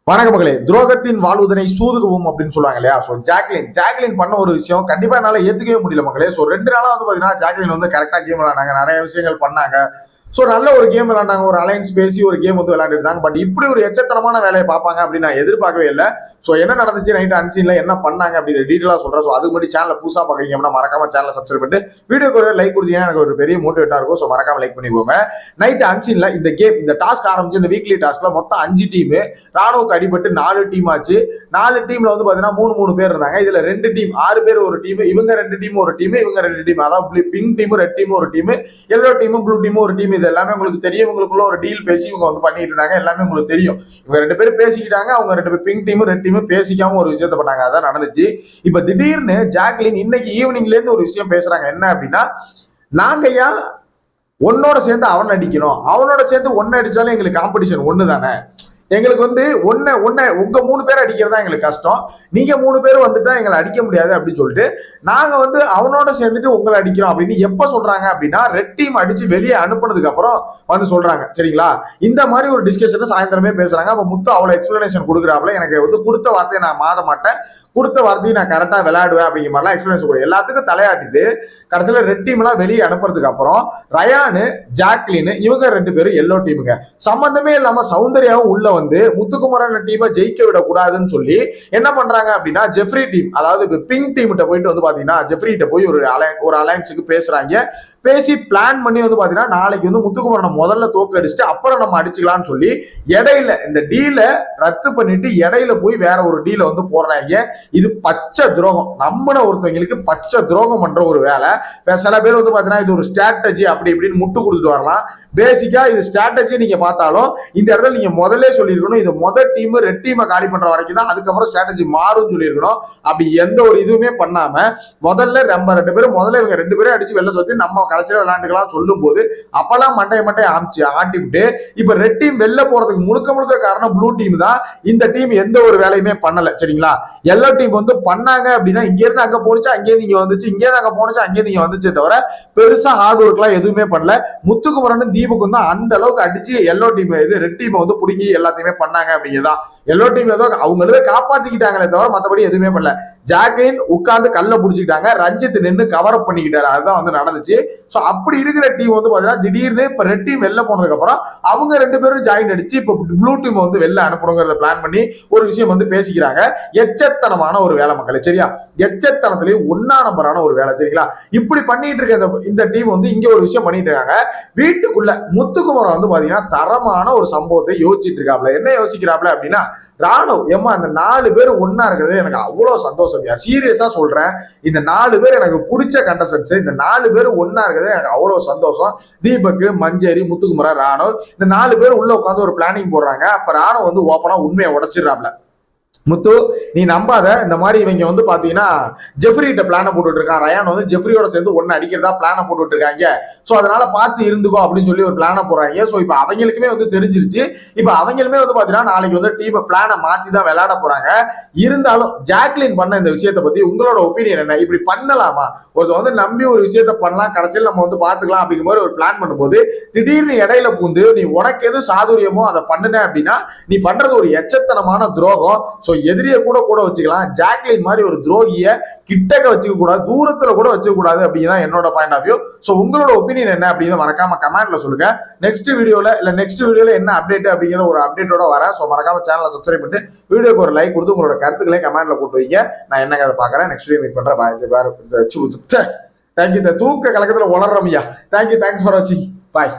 வணக்க மகளே, துரோகத்தின் வாழ்வதனை சூதுகவும் அப்படின்னு சொல்லுவாங்க இல்லையா? ஸோ ஜாக்லின் பண்ண ஒரு விஷயம் கண்டிப்பா என்னால ஏத்துக்கவே முடியல மகளே. ஸோ 2 நாளா வந்து பாத்தீங்கன்னா ஜாக்லின் வந்து கரெக்டா கேம் விளையாண்டாங்க, நிறைய விஷயங்கள் பண்ணாங்க. ஸோ நல்ல ஒரு கேம் விளையாண்டாங்க, ஒரு அலைன்ஸ் பேசி ஒரு கேம் வந்து விளையாண்டுருந்தாங்க. பட் இப்படி ஒரு எச்சத்தனமான வேலையை பார்ப்பாங்க அப்படின்னு நான் எதிர்பார்க்கவே இல்லை. ஸோ என்ன நடந்துச்சு நைட் அன்சீன்ல என்ன பண்ணாங்க அப்படின்னு டீட்டெயிலா சொல்றேன். ஸோ அதுக்கு முன்னாடி சேனல் புதுசா பாக்குறீங்க அப்படின்னா மறக்காம சேனல் சப்ஸ்கிரைப் பண்ணிட்டு வீடியோக்கு ஒரு லைக் கொடுத்தீங்கன்னா எனக்கு ஒரு பெரிய மோட்டிவேட்டா இருக்கும். ஸோ மறக்காம லைக் பண்ணிக்கோங்க. நைட் அன்சீன்ல இந்த கேம், இந்த டாஸ்க் ஆரம்பிச்சு இந்த வீக்லி டாஸ்க்ல மொத்தம் 5 டீம். ராணுவுக்கு அடிபட்டு 4 டீம் ஆச்சு. 4 டீம்ல வந்து பாத்தீங்கன்னா 3 பேர் இருந்தாங்க. இதுல 2 டீம், 6 பேர் ஒரு டீம், இவங்க 2 டீம் ஒரு டீம், இவங்க 2 டீம், அதாவது பிங்க் டீம் ரெட் டீம் ஒரு team, yellow team blue team ஒரு டீம். இது எல்லாமே உங்களுக்கு தெரியும். இவங்களுக்குள்ள ஒரு டீல் பேசி இவங்க வந்து பண்ணிட்டு இருந்தாங்க. எல்லாமே உங்களுக்கு தெரியும். இவங்க 2 பேரும் பேசிக்கிட்டாங்க. அவங்க 2 பேர் பிங்க் டீம் ரெட் டீம் பேசிக்காம ஒரு விஷயத்த பண்ணாங்க. அதான் நடந்துச்சு. இப்ப திடீர்னு ஜாக்லின் இன்னைக்கு ஈவினிங்ல இருந்து ஒரு விஷயம் பேசுறாங்க. என்ன அப்படின்னா, நாங்க ஏன் உன்னோட சேர்ந்து அவன் அடிக்கணும், அவனோட சேர்ந்து ஒன்னு அடிச்சாலும் எங்களுக்கு காம்படிஷன் ஒண்ணு தானே, எங்களுக்கு வந்து உங்க 3 பேர் அடிக்கிறதா எங்களுக்கு கஷ்டம், நீங்க 3 பேர் வந்துட்டா எங்களை அடிக்க முடியாது அப்படின்னு சொல்லிட்டு நாங்க வந்து அவனோட சேர்ந்துட்டு உங்களை அடிக்கிறோம் அப்படின்னு எப்ப சொல்றாங்க அப்படின்னா, ரெட் டீம் அடிச்சு வெளியே அனுப்புனதுக்கு அப்புறம் வந்து சொல்றாங்க. சரிங்களா? இந்த மாதிரி ஒரு டிஸ்கஷன் சாயந்தரமே பேசுறாங்க. அப்ப முத்து அவ்வளவு எக்ஸ்பிளனேஷன் கொடுக்குறாப்புல, எனக்கு வந்து கொடுத்த வார்த்தையை நான் மாற மாட்டேன், கொடுத்த வார்த்தையை நான் கரெக்டா விளையாடுவேன் அப்படிங்கிற மாதிரிலாம் எக்ஸ்பிளனேஷன் கொடுக்கும். எல்லாத்துக்கும் தலையாட்டிட்டு கடைசியில ரெட் டீம் எல்லாம் வெளியே அனுப்புறதுக்கு அப்புறம் ரயானு ஜாக்லின் இவங்க 2 பேரும் எல்லோ டீமுங்க. சம்பந்தமே இல்லாம சௌந்தர்யாவும் உள்ள வந்து முத்துக்குமரன் டீமை ஜெயிக்க விடக்கூடாதுன்னு சொல்லி என்ன பண்றாங்க அப்படின்னா, ஜெஃப்ரி டீம், அதாவது பிங்க் டீம் கிட்ட போயிட்டு வந்து பாத்தீங்கன்னா ஜெஃப்ரிட்ட போய் ஒரு அலைன்ஸுக்கு பேசுறாங்க. பேசி பிளான் பண்ணி வந்து பாத்தீங்கன்னா நாளைக்கு வந்து முத்துக்குமரனை முதல்ல தோக்கு அடிச்சுட்டு அப்புறம் நம்ம அடிச்சுக்கலாம்னு சொல்லி இடையில இந்த டீலை ரத்து பண்ணிட்டு இடையில போய் வேற ஒரு டீலை வந்து போடுறாங்க. இது பச்சை துரோகம். நம்பின ஒருத்தவங்களுக்கு பச்சை துரோகம் பண்ற ஒரு வேலை. சில பேர் வந்து பாத்தீங்கன்னா இது ஒரு ஸ்ட்ராட்டஜி அப்படி இப்படின்னு முட்டு கொடுத்துட்டு வரலாம். பேசிக்கா இது ஸ்ட்ராட்டஜி நீங்க பார்த்தாலும் இந்த இடத்துல நீங்க முதல்ல சொல்லியிருக்கணும், இது முதல் டீம் ரெட் டீமை காலி பண்ற வரைக்கும் தான், அதுக்கப்புறம் ஸ்ட்ராட்டஜி மாறும் சொல்லியிருக்கணும். அப்படி எந்த ஒரு இதுவுமே பண்ணாம முதல்ல நம்ம 2 பேரும் முதல்ல இவங்க 2 பேரும் அடிச்சு வெளில சொல்லி நம்ம கடைசியில விளையாண்டுக்கலாம் சொல்லும் போது அப்பெல்லாம் மண்டைய ஆட்டிவிட்டு இப்ப ரெட் டீம் வெளில போறதுக்கு முழுக்க காரணம் ப்ளூ டீம் தான். இந்த டீம் எந்த ஒரு வேலையுமே பண்ணல. சரிங்களா? எல்லா டீம் வந்து பண்ணாங்க அப்படின்னா இங்க இருந்து அங்க போனுச்சு, அங்கே நீங்க வந்துச்சு, இங்கே அங்க போனுச்சு, அங்கே நீங்க வந்துச்சே தவிர பெருசா ஹார்ட் ஒர்க் எல்லாம் எதுவுமே பண்ணல. முத்துக்குமரன் தீபக்கும் தான் அந்த அளவுக்கு அடிச்சு எல்லோ டீம் இது ரெட் டீம் வந்து புடுங்கி எல்லாத்தையுமே பண்ணாங்க அப்படிங்கதான். எல்லோ டீம் ஏதோ அவங்களே காப்பாத்திக்கிட்டாங்களே தவிர மற்றபடி எதுவுமே பண்ணல. ஜாக்லின் உட்கார்ந்து கல்ல புடிச்சுக்கிட்டாங்க, ரஞ்சித் நின்று கவர் அப் பண்ணிக்கிட்டாரு. அதுதான் வந்து நடந்துச்சு. சோ அப்படி இருக்கிற டீம் வந்து பாத்தீங்கன்னா திடீர்னு இப்ப ரெட் டீம் வெளில போனதுக்கு அப்புறம் அவங்க 2 பேரும் ஜாயின் அடிச்சு இப்ப ப்ளூ டீம் வந்து வெளில அனுப்பணுங்கிறத பிளான் பண்ணி ஒரு விஷயம் வந்து பேசிக்கிறாங்க. எச்சத்தனமான ஒரு வேலை மக்களே. சரியா? எச்சத்தனத்திலேயே 1ஆம் நம்பரான ஒரு வேலை. சரிங்களா? இப்படி பண்ணிட்டு இருக்க இந்த டீம் வந்து இங்க ஒரு விஷயம் பண்ணிட்டு இருக்காங்க. வீட்டுக்குள்ள முத்துக்குமரன் வந்து பாத்தீங்கன்னா தரமான ஒரு சம்பவத்தை யோசிச்சுட்டு இருக்காப்ல. என்ன யோசிக்கிறாப்ல அப்படின்னா, ராணுவ ஏமா அந்த 4 பேர் ஒன்னா இருக்கிறது எனக்கு அவ்வளவு சந்தோஷம். சீரியஸா சொல்றேன், இந்த 4 பேர் எனக்கு பிடிச்ச கண்டஸ்டன்ஸ். இந்த 4 பேர் ஒன்னா இருக்கிறது எனக்கு அவ்வளவு சந்தோஷம். தீபக், மஞ்சரி, முத்துக்குமரன், ராணோ, இந்த 4 பேர் உள்ள உட்காந்து ஒரு பிளானிங் போடுறாங்க. அப்ப ராணோ வந்து ஓப்பனா உண்மையை உடைச்சிடறாப்ல. முத்து, நீ நம்பாத, இந்த மாதிரி இவங்க வந்து பாத்தீங்கன்னா ஜெஃப்ரிட்ட பிளான போட்டுட்டு இருக்கான், ரயான் வந்து ஜெஃப்ரியோட சேர்ந்து ஒன்னு அடிக்கிறதா பிளான போட்டுட்டு இருக்காங்க. சோ அதனால பார்த்து இருந்துக்கோ அப்படின்னு சொல்லி ஒரு பிளான போறாங்க. சோ இப்ப அவங்களுக்குமே வந்து தெரிஞ்சிருச்சு. இப்ப அவங்களுமே வந்து பாத்தீங்கன்னா நாளைக்கு வந்து டீம் பிளான மாத்தி தான் விளையாட போறாங்க. இருந்தாலும் ஜாக்லின் பண்ண இந்த விஷயத்தை பத்தி உங்களோட ஒப்பீனியன் என்ன? இப்படி பண்ணலாமா? ஒருத்தர் வந்து நம்பி ஒரு விஷயத்த பண்ணலாம், கடைசியில் நம்ம வந்து பாத்துக்கலாம் அப்படிங்கிற மாதிரி ஒரு பிளான் பண்ணும்போது திடீர்னு இடையில பூந்து நீ உனக்கு எது சாதுரியமோ அதை பண்ணுன அப்படின்னா நீ பண்றது ஒரு எச்சத்தனமான துரோகம். எதிரிய கூட வச்சுக்கலாம். ஜாக்லின் மாதிரி ஒரு துரோகிய கிட்டக்க வச்சுக்க கூடாது, தூரத்துல கூட வச்சுக்க கூடாது அப்படிங்கிறதான் என்னோட பாயிண்ட் ஆஃப் வியூ. சோ உங்களோட ஒப்பீனியன் என்ன அப்படிங்கிறத மறக்காம கமெண்ட்ல சொல்லுங்க. நெக்ஸ்ட் வீடியோல என்ன அப்டேட் அப்படிங்கிற ஒரு அப்டேட்டோட வரேன். சோ மறக்காம சேனலை சப்ஸ்கிரைப் பண்ணிட்டு வீடியோக்கு ஒரு லைக் கொடுத்து உங்களோட கருத்துக்களை கமெண்ட்ல போட்டு வைங்க. நான் என்னங்க அதை பாக்குறேன். நெக்ஸ்ட் வீடியோ மீட் பண்றேன். பாய். தேங்க்யூ. தூக்க கலக்கத்துல உளறமியா. தேங்க்யூ. தேங்க்ஸ் ஃபார் வாட்சிங். பாய்.